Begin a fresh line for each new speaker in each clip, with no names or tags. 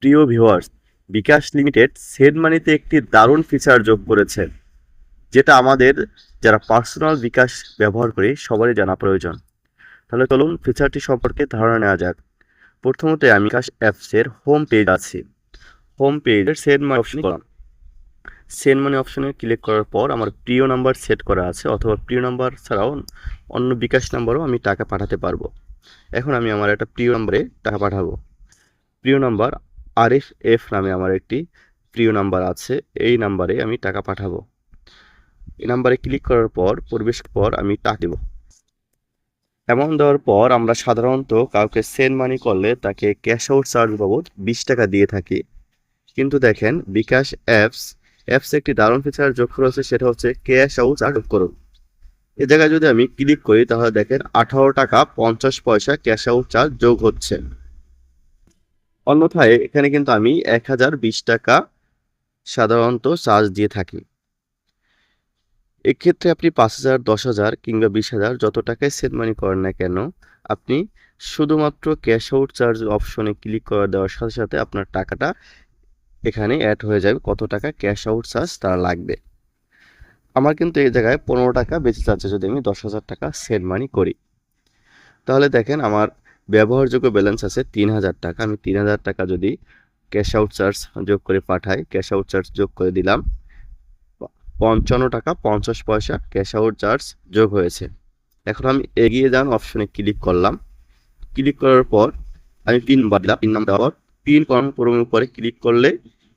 প্রিয় ভিউয়ার্স, বিকাশ limited shed মানিতে একটি দারুণ ফিচার যোগ করেছে, যেটা আমাদের যারা পার্সোনাল বিকাশ ব্যবহার করি সবারই জানা প্রয়োজন। তাহলে চলুন ফিচারটি সম্পর্কে ধারণা নেওয়া যাক। প্রথমত আমি বিকাশ অ্যাপসের হোম পেজ আছি। হোম পেজের সেন্ড মানি অপশন করলাম। সেন্ড মানি অপশনে ক্লিক করার পর আমার প্রিয় নাম্বার সেট করা আছে, অথবা প্রিয় নাম্বার ছাড়াও অন্য বিকাশ নাম্বারও আমি টাকা পাঠাতে পারবো। এখন আমি আমার একটা প্রিয় নাম্বারে টাকা পাঠাবো। প্রিয় নাম্বার আরিফ এফ নামে আমার একটি প্রিয় নাম্বার আছে, এই নাম্বারে আমি টাকা পাঠাবো। এই নাম্বারে ক্লিক করার পর পরিবেশ পর আমি টাকা দেব। অ্যামাউন্ট দেওয়ার পর আমরা সাধারণত কাউকে সেন্ড মানি করলে তাকে ক্যাশ আউট চার্জ বাবদ 20 টাকা দিয়ে থাকি। কিন্তু দেখেন বিকাশ অ্যাপস একটি দারুণ ফিচার যোগ করেছে, সেটা হচ্ছে ক্যাশ আউট চার্জ যোগ করুন। এ জায়গায় যদি আমি ক্লিক করি তাহলে দেখেন 18 টাকা 50 পয়সা ক্যাশ আউট চার্জ যোগ হচ্ছে। অন্যথায় এখানে কিন্তু আমি 1020 টাকা সাধারণত চার্জ দিয়ে থাকি। এক্ষেত্রে আপনি 5,000, 10,000 কিংবা 20,000 যত টাকায় সেন্ড মানি করেন না কেন, আপনি শুধুমাত্র ক্যাশ আউট চার্জ অপশনে ক্লিক করে দেওয়ার সাথে সাথে আপনার টাকাটা এখানে অ্যাড হয়ে যাবে, কত টাকা ক্যাশ আউট চার্জ তার লাগবে। আমার কিন্তু এই জায়গায় 15 টাকা বেঁচে যাচ্ছে যদি আমি 10,000 টাকা সেন্ড মানি করি। তাহলে দেখেন আমার ব্যবহারযোগ্য ব্যালেন্স আছে 3,000 টাকা। আমি 3,000 টাকা যদি ক্যাশ আউট চার্জ যোগ করে পাঠাই, ক্যাশ আউট চার্জ যোগ করে দিলাম, 55 টাকা 50 পয়সা ক্যাশ আউট চার্জ যোগ হয়েছে। এখন আমি এগিয়ে যান অপশনে ক্লিক করলাম। ক্লিক করার পর আমি পিন নাম্বার দিলাম। পিন নাম্বার দেওয়ার পিন কনফার্মের উপরে ক্লিক করলে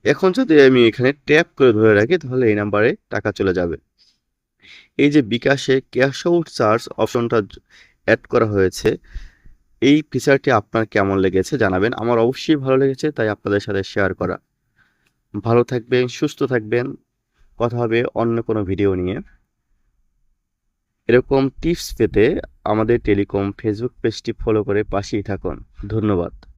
এখন যদি আমি এখানে ট্যাপ করে ধরে রাখি তাহলে এই নাম্বারে টাকা চলে যাবে। এই যে বিকাশে ক্যাশ আউট চার্জ অপশনটা অ্যাড করা হয়েছে, এই ফিচারটি আপনার কেমন লেগেছে জানাবেন। আমার অবশ্যই ভালো লেগেছে, তাই আপনাদের সাথে শেয়ার করা। ভালো থাকবেন, সুস্থ থাকবেন। কথা হবে অন্য কোনো ভিডিও নিয়ে। এরকম টিপস পেতে আমাদের টেলিকম ফেসবুক পেজটি ফলো করে পাশেই থাকুন। ধন্যবাদ।